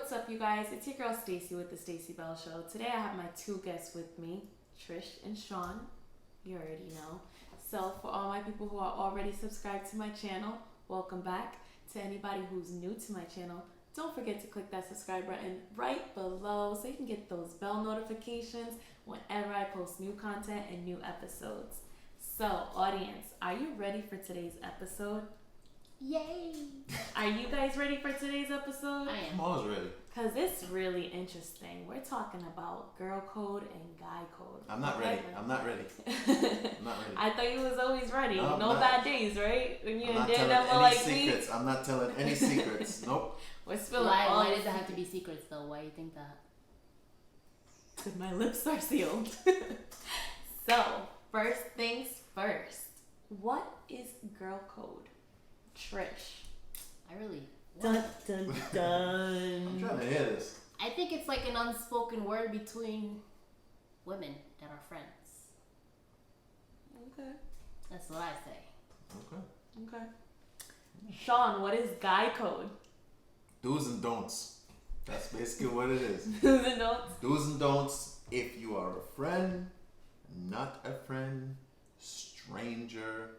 what's up, you guys? It's your girl Stacie with the Stacie Bell Show. Today I have my two guests with me, Trish and Sean. You already know. So for all my people who are already subscribed to my channel, welcome back. To anybody who's new to my channel, don't forget to click that subscribe button right below so you can get those bell notifications whenever I post new content and new episodes. So, audience, are you ready for today's episode? Yay! Are you guys ready for today's episode? I am. I'm always ready. Because it's really interesting. We're talking about girl code and guy code. I'm not ready. I'm not ready. I'm not ready. I thought you was always ready. No, No I'm bad days, right? When you're I'm a not daredevil telling any like secrets. I'm not telling any secrets. Nope. We're spilling Why all does it have to be secrets though? Why do you think that? Because my lips are sealed. So, first things first. What is girl code? Trish. I really. Dun, dun, I'm dun. trying to hear this. I think it's like an unspoken word between women that are friends. Okay. That's what I say. Okay. Okay. Sean, what is guy code? Do's and don'ts. That's basically what it is. Do's and don'ts? Do's and don'ts. If you are a friend, not a friend, stranger,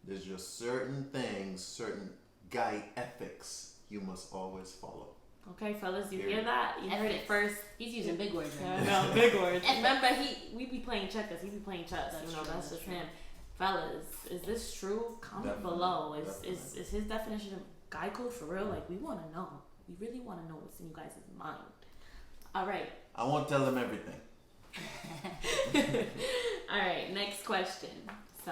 there's just certain things, certain guy ethics you must always follow. Okay, fellas, you hear that? You heard it Ethics. first. He's using big words right Yeah, now. no, big words. Ethics. Remember, we be playing checkers. He be playing chess. That's You know, true, that's that's just true. him. Fellas, is this true? Comment Definitely, below. Is definitely. his definition of guy code for real? Like, we want to know. We really want to know what's in you guys' mind. All right. I won't tell them everything. All right, next question. So,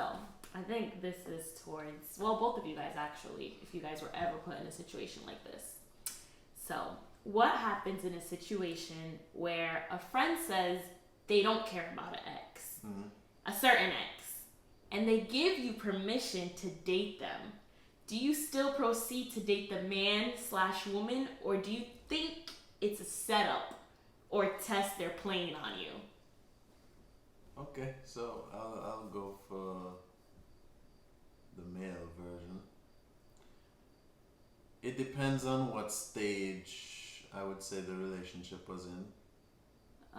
I think this is towards, well, both of you guys actually, if you guys were ever put in a situation like this. So, what happens in a situation where a friend says they don't care about an ex, a certain ex, and they give you permission to date them? Do you still proceed to date the man/woman, or do you think it's a setup or test they're playing on you? Okay, so I'll go for the male version. It depends on what stage I would say the relationship was in.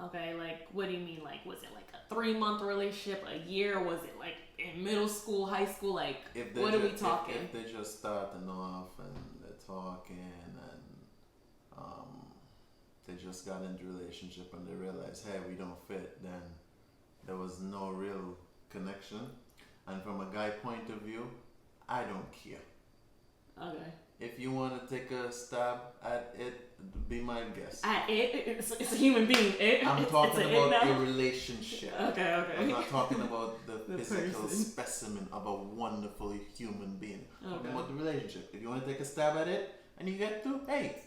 Okay, like, what do you mean? Like, was it like a 3-month relationship, a year? Was it like in middle school, high school? Like, If they what are we talking? If they just starting off and they're talking and they just got into a relationship and they realize, hey, we don't fit, then there was no real connection. And from a guy point of view, I don't care. Okay. If you want to take a stab at it, be my guest. It's a human being. I'm talking about your relationship. Okay. I'm not talking about the The physical person. specimen of a wonderful human being. I'm talking Okay. about the relationship. If you want to take a stab at it and you get to, hey,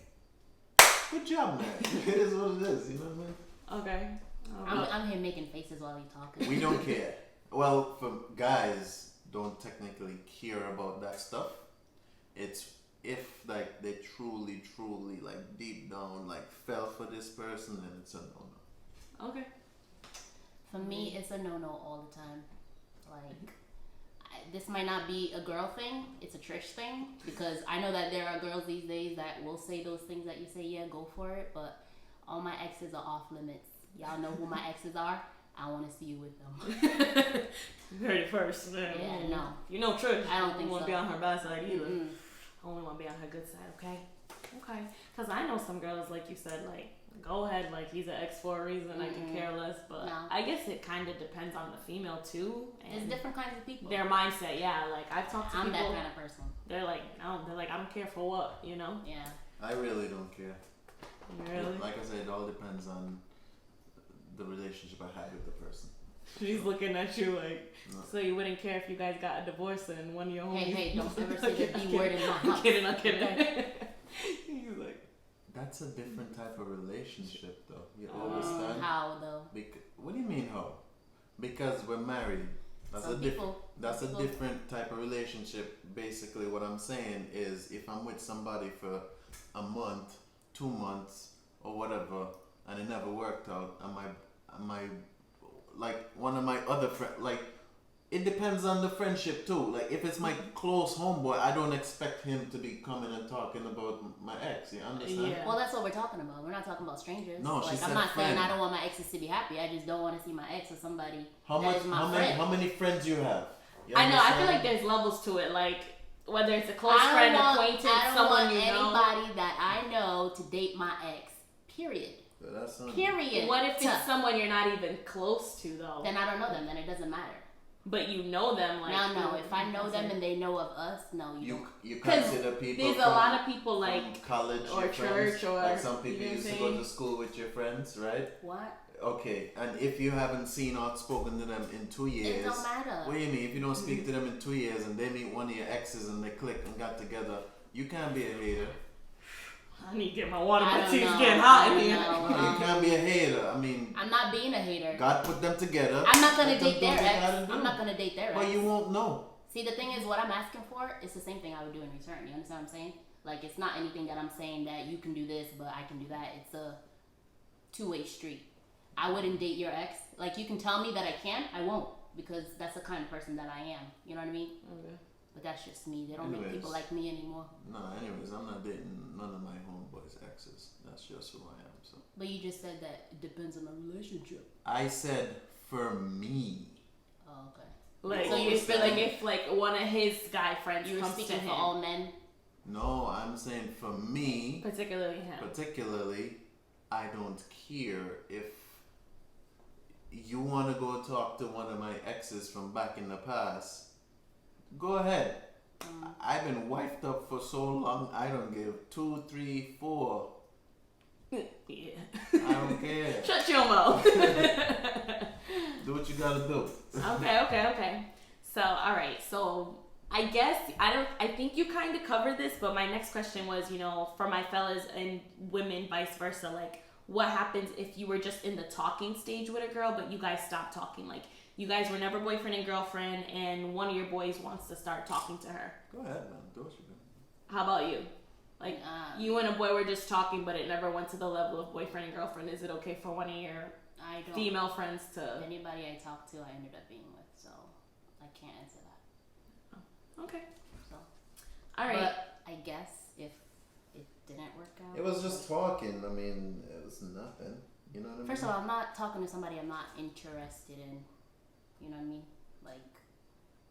good job, man. It is what it is. You know what I mean? Okay. I'm here making faces while you're talking. We don't care. Well, for guys, don't technically care about that stuff. It's if like they truly like deep down like fell for this person, then it's a no. Okay. For me, it's a no-no all the time. Like, this might not be a girl thing. It's a Trish thing. Because I know that there are girls these days that will say those things that you say, yeah, go for it. But all my exes are off limits. Y'all know who my exes are. I want to see you with them. You heard it first. Yeah, no. You know Trish. I don't think want to so. be on her bad side either. Mm-mm. I only want to be on her good side, okay? Okay. Because I know some girls, like you said, like, go ahead, like, he's an ex for a reason, I can care less. But No. I guess it kind of depends on the female, too. There's And different kinds of people. their mindset, yeah. Like, I've talked to I'm people. that kind of person. They're like, I don't care for what, you know? Yeah. I really don't care. Really? Like I said, it all depends on the relationship I had with the person. She's looking at you like, No. so you wouldn't care if you guys got a divorce and one of your homies. Hey, don't ever say the I'm B word in my house. I'm kidding. He's like, That's a different type of relationship, though. You Oh. understand? How though? What do you mean how? Because we're married. That's Some a different. people. That's a people- different type of relationship. Basically, what I'm saying is, if I'm with somebody for a month, 2 months, or whatever, and it never worked out, and my like one of my other friends, like it depends on the friendship too. Like if it's my close homeboy, I don't expect him to be coming and talking about my ex. You understand? Yeah. Well, that's what we're talking about. We're not talking about strangers. No, she like said I'm not saying friend. I don't want my exes to be happy. I just don't want to see my ex with somebody How that much? is my How friend. many friends you have? You I know. I feel understand? like there's levels to it. Like whether it's a close I friend, don't want, acquaintance, I don't someone want you know. anybody that I know to date my ex. Period. So that's on you. Period. What if it's someone you're not even close to though? Then I don't know them. Then it doesn't matter. But you know them, like No. If I know them and they know of us, no, you don't. You 'Cause consider people there's from, a lot of people from like college or your friends? church or like some people you know used what to I'm go saying? to school with your friends, right? What? Okay, and if you haven't seen or spoken to them in 2 years, It don't matter. what do you mean? If you don't speak to them in 2 years and they meet one of your exes and they click and got together, you can't be a hater. I need to get my water. I My don't tea's know. getting hot I in don't here. know. No, you can't be a hater. I mean, I'm not being a hater. God put them together. I'm not gonna Let them date do their what they gotta ex. do. I'm not gonna date their ex. But you won't know. See, the thing is, what I'm asking for is the same thing I would do in return. You understand what I'm saying? Like, it's not anything that I'm saying that you can do this, but I can do that. It's a two-way street. I wouldn't date your ex. Like, you can tell me that I can, I won't, because that's the kind of person that I am. You know what I mean? Okay. But that's just me. They don't make Anyways. people like me anymore. No, anyways, I'm not dating none of my homeboys' exes. That's just who I am. So But you just said that it depends on the relationship. I said for me. Oh, okay. Like, So you if, feel like like- if like one of his guy friends You were comes to speaking him, for all men. No, I'm saying for me, particularly him. particularly, I don't care if you want to go talk to one of my exes from back in the past. Go ahead. I've been wifed up for so long. I don't give 2, 3, 4. Yeah. I don't care. Shut your mouth. Do what you gotta do. Okay. So, all right. So, I guess I think you kind of covered this, but my next question was, you know, for my fellas and women, vice versa. Like, what happens if you were just in the talking stage with a girl, but you guys stopped talking? Like, you guys were never boyfriend and girlfriend, and one of your boys wants to start talking to her. Go ahead, man. Do what you do. How about you? Like, you and a boy were just talking, but it never went to the level of boyfriend and girlfriend. Is it okay for one of your I don't. female friends to? Anybody I talked to, I ended up being with, so I can't answer that. Okay. So. All right. But I guess if it didn't work out. It was just talking. I mean, it was nothing. You know what I mean? First of all, I'm not talking to somebody I'm not interested in. You know what I mean? Like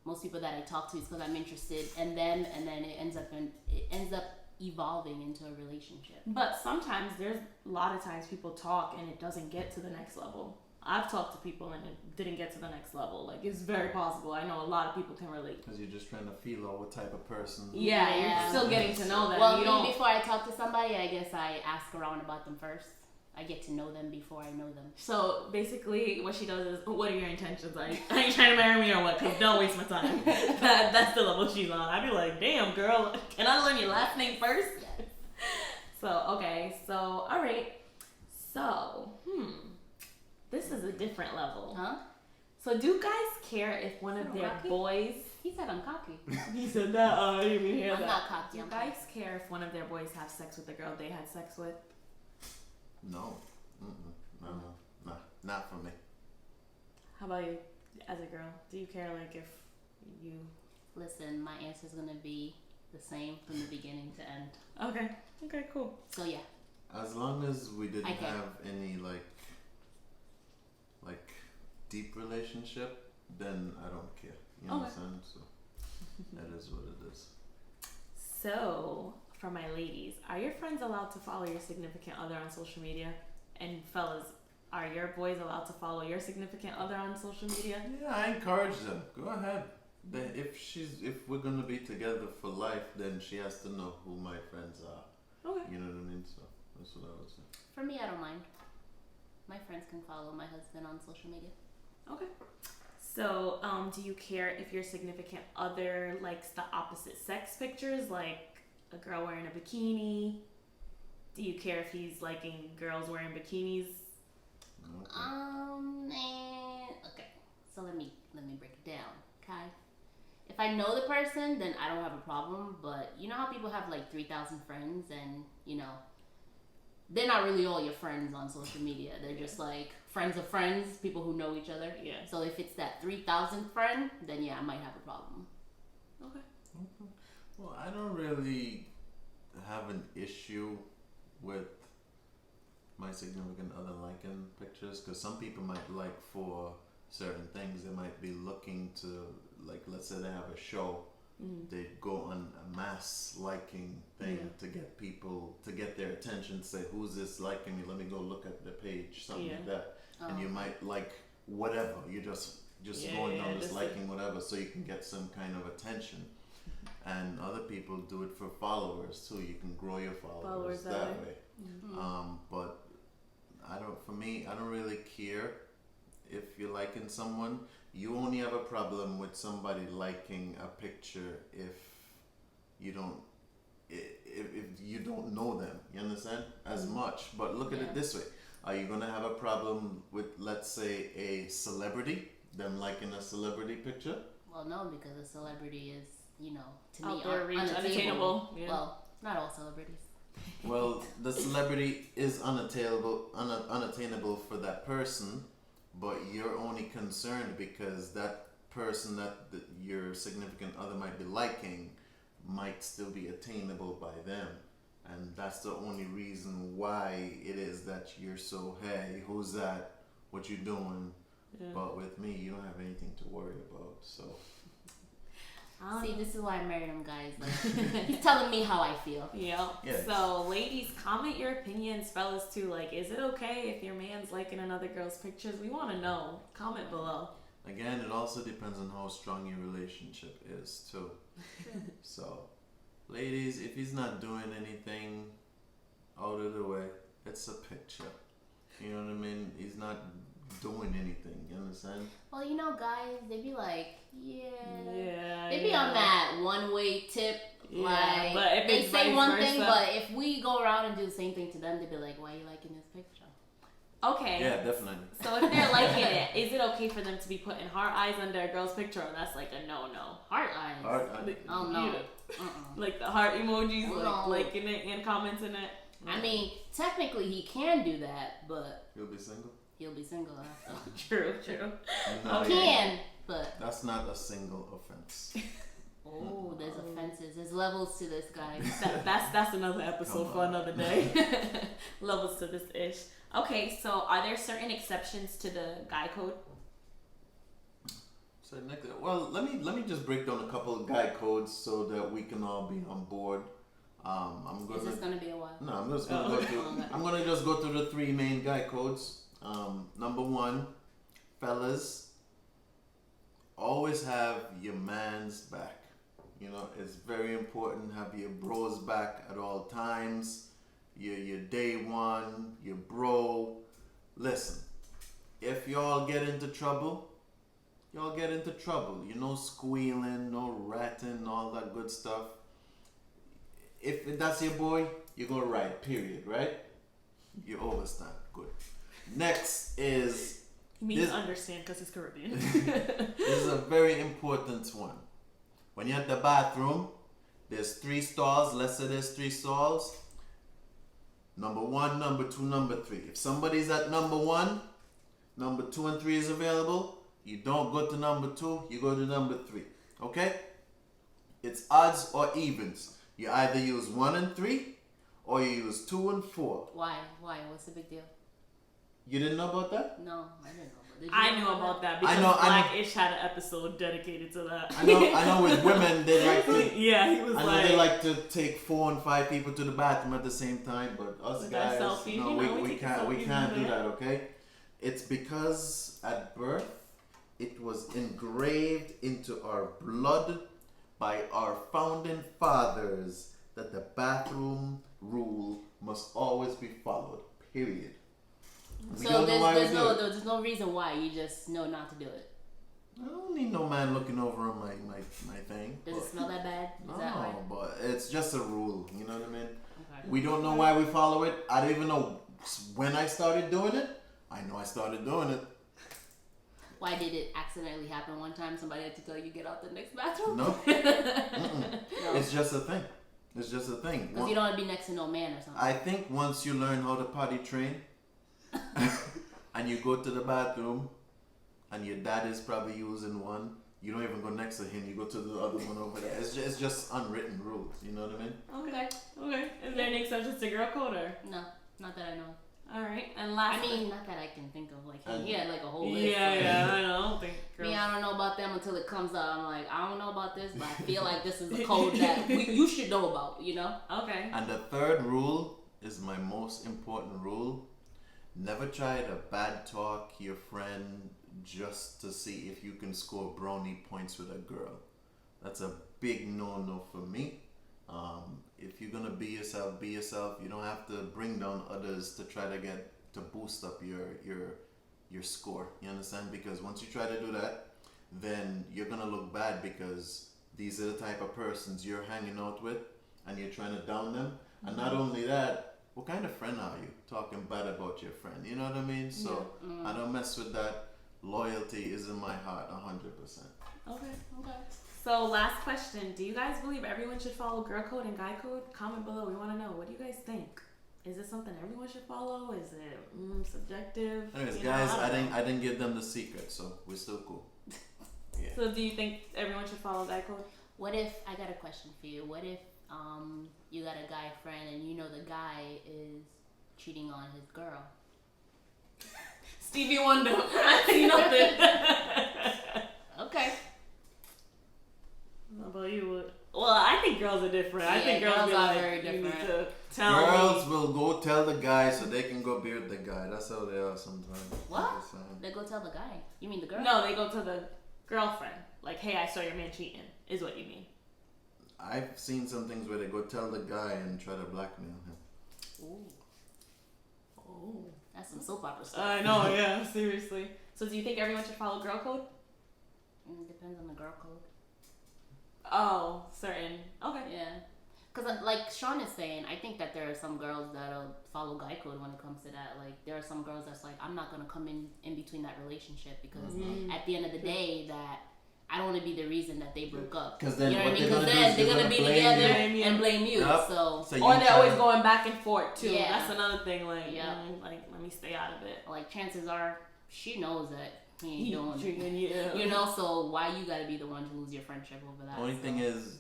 most people that I talk to is because I'm interested in them, and then it ends up evolving into a relationship. But sometimes there's a lot of times people talk and it doesn't get to the next level. I've talked to people and it didn't get to the next level. Like, it's very possible. I know a lot of people can relate. Because you're just trying to feel out what type of person. Yeah, Yeah. you're still getting to know them. Well, you me, don't. before I talk to somebody, I guess I ask around about them first. I get to know them before I know them. So basically, what she does is, what are your intentions? Are you trying to marry me or what? Because don't waste my time. That's the level she's on. I'd be like, damn, girl, can I learn your last name first? So, okay. So, all right. So, this is a different level. Huh? So, do guys care if one of their Rocky? boys... He said I'm cocky. He said that. I didn't even hear I'm that. not cocky. Do I'm guys care if one of their boys have sex with the girl they had sex with? No. No. Not for me. How about you, as a girl? Do you care, like, if you... Listen, my answer's gonna be the same from the beginning to end. Okay, cool. So yeah. As long as we didn't Okay. have any like deep relationship, then I don't care. You Okay. understand? So that is what it is. So, for my ladies, are your friends allowed to follow your significant other on social media? And fellas, are your boys allowed to follow your significant other on social media? Yeah, I encourage them. Go ahead. Then if we're gonna be together for life, then she has to know who my friends are. Okay. You know what I mean? So that's what I would say. For me, I don't mind. My friends can follow my husband on social media. Okay. So, do you care if your significant other likes the opposite sex pictures, like a girl wearing a bikini? Do you care if he's liking girls wearing bikinis? Okay. So let me break it down. Okay. If I know the person, then I don't have a problem. But you know how people have like 3,000 friends, and you know, they're not really all your friends on social media. They're just like friends of friends, people who know each other. Yeah. So if it's that 3,000th friend, then yeah, I might have a problem. Okay. Well, I don't really have an issue with my significant other liking pictures, because some people might like for certain things. They might be looking to, like, let's say they have a show, they go on a mass liking thing to get people, to get their attention, say, who's this liking me, let me go look at the page, something like that. And you might like whatever, you're just going down this liking whatever, so you can get some kind of attention. And other people do it for followers too. You can grow your followers that way. But I don't really care if you're liking someone. You only have a problem with somebody liking a picture if you don't know them. You understand? As much. But look at it this way. Are you gonna have a problem with, let's say, a celebrity, them liking a celebrity picture? Well, no, because a celebrity is, to Out me, there, reach, unattainable. Yeah. Well, not all celebrities. Well, the celebrity is unattainable for that person, but you're only concerned because that person that your significant other might be liking might still be attainable by them. And that's the only reason why it is that you're so, hey, who's that? What you doing? Yeah. But with me, you don't have anything to worry about, so... See, this is why I married him, guys. Like, he's telling me how I feel. Yeah. So, ladies, comment your opinions, fellas, too. Like, is it okay if your man's liking another girl's pictures? We want to know. Comment below. Again, it also depends on how strong your relationship is, too. So, ladies, if he's not doing anything out of the way, it's a picture. You know what I mean? He's not doing anything, you understand? Well, guys, they be like, they be on that one-way tip. Like, but if they say one thing, but if we go around and do the same thing to them, they be like, why are you liking this picture? Okay. Yeah, definitely. So if they're liking it, is it okay for them to be putting heart eyes under a girl's picture, or that's like a no-no? Heart eyes. Oh, no. Like the heart emojis, like liking it and commenting it. I mean, technically he can do that, but... He'll be single? He'll be single after. True. No, he can, but... That's not a single offense. Oh, there's offenses. There's levels to this, guys. That's another episode for another day. Levels to this ish. Okay, so are there certain exceptions to the guy code? So well, let me just break down a couple of guy codes so that we can all be on board. Is this gonna be a while? No, I'm just gonna go through. I'm gonna just go through the three main guy codes. Number one, fellas, always have your man's back. It's very important. Have your bros back at all times. Your day one, your bro. Listen, if y'all get into trouble, y'all get into trouble. No squealing, no ratting, all that good stuff. If that's your boy, you go right, period, right? You overstand. Good. Next is... He means understand because he's Caribbean. This is a very important one. When you're at the bathroom, there's 3 stalls. Let's say there's 3 stalls. Number 1, number 2, number 3. If somebody's at number 1, number 2 and 3 is available, you don't go to number 2, you go to number 3. Okay? It's odds or evens. You either use 1 and 3, or you use 2 and 4. Why? What's the big deal? You didn't know about that? No, I didn't know. I knew about that because Black-ish had an episode dedicated to that. I know with women, they like to... Yeah, he was they like to take 4 and 5 people to the bathroom at the same time, but us guys, selfie, we can't do that, okay? It's because at birth, it was engraved into our blood by our founding fathers that the bathroom rule must always be followed, period. So there's no reason why, you just know not to do it. I don't need no man looking over on my thing. Does it smell that bad? No, but it's just a rule, you know what I mean? Okay. We don't know why we follow it. I don't even know when I started doing it. I know I started doing it. Why did it accidentally happen one time? Somebody had to tell you get out the next bathroom? No. No. It's just a thing. It's just a thing. Because you don't want to be next to no man or something. I think once you learn how to potty train, and you go to the bathroom, and your dad is probably using one, you don't even go next to him. You go to the other one over there. It's just unwritten rules. You know what I mean? Okay. Okay. Is there any exceptions to girl code or? No, not that I know. All right. And last. I mean, not that I can think of. Like he had like a whole list. Yeah. I don't think. Girls... I don't know about them until it comes up. I'm like, I don't know about this, but I feel like this is a code that you should know about. You know? Okay. And the third rule is my most important rule. Never try to bad talk your friend just to see if you can score brownie points with a girl. That's a big no-no for me. If you're gonna be yourself, be yourself. You don't have to bring down others to try to get to boost up your score. You understand? Because once you try to do that, then you're gonna look bad because these are the type of persons you're hanging out with, and you're trying to down them. Mm-hmm. And not only that, what kind of friend are you? Talking bad about your friend. You know what I mean? So I don't mess with that. Loyalty is in my heart 100%. Okay. So last question. Do you guys believe everyone should follow girl code and guy code? Comment below. We want to know. What do you guys think? Is it something everyone should follow? Is it subjective? Anyways, guys, I didn't give them the secret, so we're still cool. Yeah. So do you think everyone should follow guy code? What if, I got a question for you. What if you got a guy friend and you know the guy is cheating on his girl? Stevie Wonder. I see nothing. Okay. How about you? Well, I think girls are different. I think girls are like, very different. You need to tell Girls me. will go tell the guy so they can go be with the guy. That's how they are sometimes. What? They go tell the guy. You mean the girl? No, they go to the girlfriend. Like, hey, I saw your man cheating. Is what you mean. I've seen some things where they go tell the guy and try to blackmail him. Ooh. Oh. That's some soap opera stuff. I know, yeah, seriously. So do you think everyone should follow girl code? Depends on the girl code. Oh, certain. Okay. Yeah. Because like Sean is saying, I think that there are some girls that'll follow guy code when it comes to that. Like, there are some girls that's like, I'm not going to come in between that relationship because at the end of the day, that I don't want to be the reason that they broke up. Because then you know what I mean? Because then they're gonna be together and blame you. Yep. So or they're always going back and forth too. Yeah. That's another thing. Like, like let me stay out of it. Like, chances are she knows that he ain't doing it. You know, so why you gotta be the one to lose your friendship over that? Only thing is,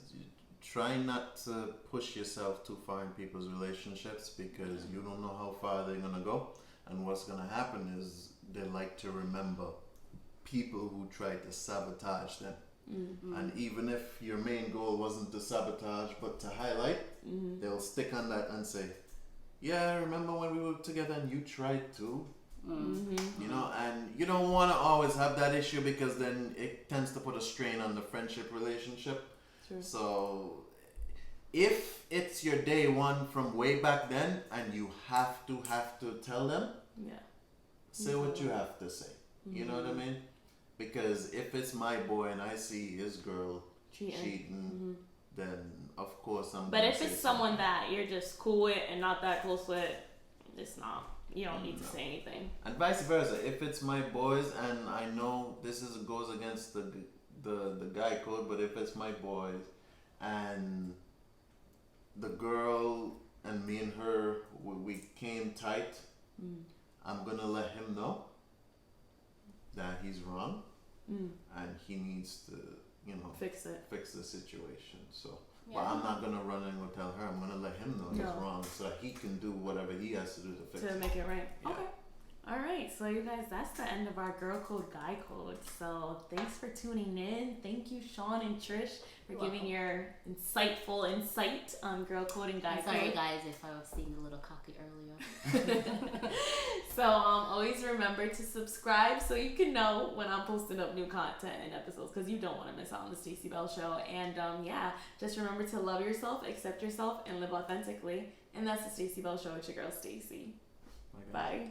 try not to push yourself too far in people's relationships because you don't know how far they're gonna go, and what's gonna happen is they like to remember people who tried to sabotage them. Mm-hmm. And even if your main goal wasn't to sabotage but to highlight, they'll stick on that and say, yeah, I remember when we were together and you tried to. You know, and you don't want to always have that issue because then it tends to put a strain on the friendship relationship. True. So if it's your day one from way back then and you have to tell them, say what you have to say. You know what I mean? Because if it's my boy and I see his girl cheating, then of course I'm. But if it's someone that you're just cool with and not that close with, it's not. You don't need to say anything. And vice versa. If it's my boys and I know this goes against the guy code, but if it's my boys and the girl and me and her we came tight, I'm gonna let him know that he's wrong and he needs to, fix the situation. So, but I'm not gonna run and go tell her. I'm gonna let him know he's wrong so that he can do whatever he has to do to fix it. To make it right. Yeah. Okay. All right, so you guys, that's the end of our girl code, guy code. So thanks for tuning in. Thank you, Sean and Trish, for giving your insightful insight on girl code and guy code. Sorry, guys, if I was seeing a little cocky earlier. So always remember to subscribe so you can know when I'm posting up new content and episodes, because you don't want to miss out on the Stacie Bell Show. And just remember to love yourself, accept yourself, and live authentically. And that's the Stacie Bell Show with your girl Stacie. Bye.